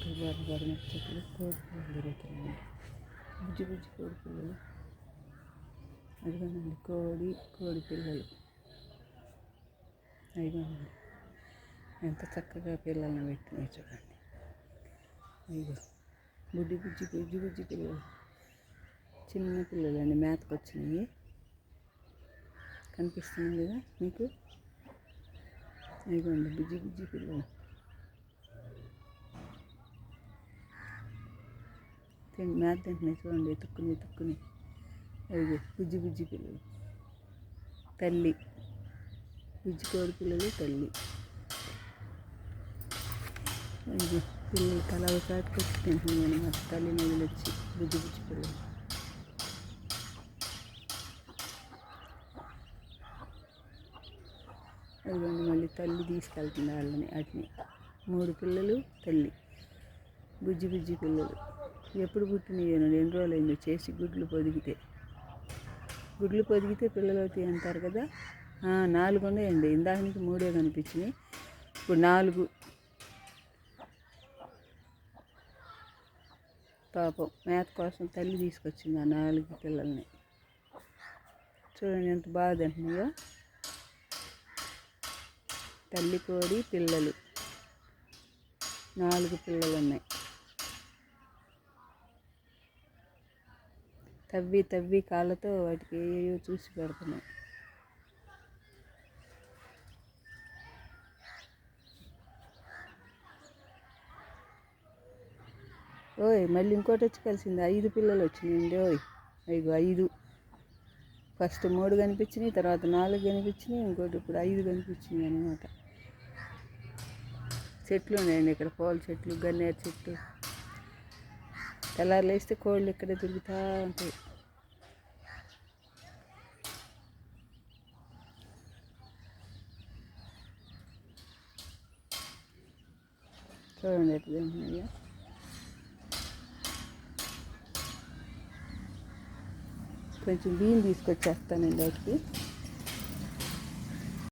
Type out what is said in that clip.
బర్రె చెట్లు కోడి పిల్లలు తిరుగుతున్నాయండి. బుజ్జి బుజ్జి కోడి పిల్లలు. అదిగోనండి కోడి పిల్లలు. అదిగోనండి ఎంత చక్కగా పిల్లల్ని పెట్టినాయి చూడండి. అయ్యో బుజ్జి బుజ్జి పిల్లలు, చిన్న పిల్లలు అండి, మేతకు వచ్చినాయి. కనిపిస్తుంది కదా మీకు? అదిగోండి బుజ్జి పిల్లలు. మేత తింటున్నాయి చూడండి, ఎత్తుక్కుని. అదిగో బుజ్జి పిల్లలు, తల్లి బుజ్జి కోడి పిల్లలు తల్లి. అదిగో పిల్లలు కలవ చాటుకొచ్చి తింటున్నాయి అనమాట. తల్లిని వదిలొచ్చి బుజ్జి పిల్లలు. అదిగోండి మళ్ళీ తల్లి తీసుకెళ్తుంది వాళ్ళని. వాటిని 3 పిల్లలు తల్లి, బుజ్జి పిల్లలు. ఎప్పుడు పుట్టినాయేనో 2 రోజులు అయింది చేసి. గుడ్లు పొదిగితే పిల్లలు అవుతాయి అంటారు కదా. 4 ఉన్నాయండి. ఇందాక నుంచి 3 కనిపించినాయి, ఇప్పుడు 4. పాపం మేత కోసం తల్లి తీసుకొచ్చింది ఆ 4 పిల్లల్ని. చూడండి ఎంత బాగా తింటున్నాయో. తల్లి కోడి పిల్లలు, 4 పిల్లలు ఉన్నాయి. తవ్వి కాళ్ళతో వాటికి ఏవో చూసి పెడుతున్నాయి. ఓయ్ మళ్ళీ ఇంకోటి వచ్చి కలిసింది. 5 పిల్లలు వచ్చినాయండి. ఓయ్ అయ్యో 5. ఫస్ట్ 3 కనిపించినాయి, తర్వాత 4 కనిపించినాయి, ఇంకోటి ఇప్పుడు 5 కనిపించినాయి అనమాట. చెట్లు ఉన్నాయండి ఇక్కడ, పూల చెట్లు, గన్నేరు చెట్టు. తెల్లారులు వేస్తే కోళ్ళు ఇక్కడే తిరుగుతూ ఉంటాయి. చూడండి ఎట్లా తింటున్నాయో. కొంచెం బియ్యం తీసుకొచ్చేస్తానండి వాటికి.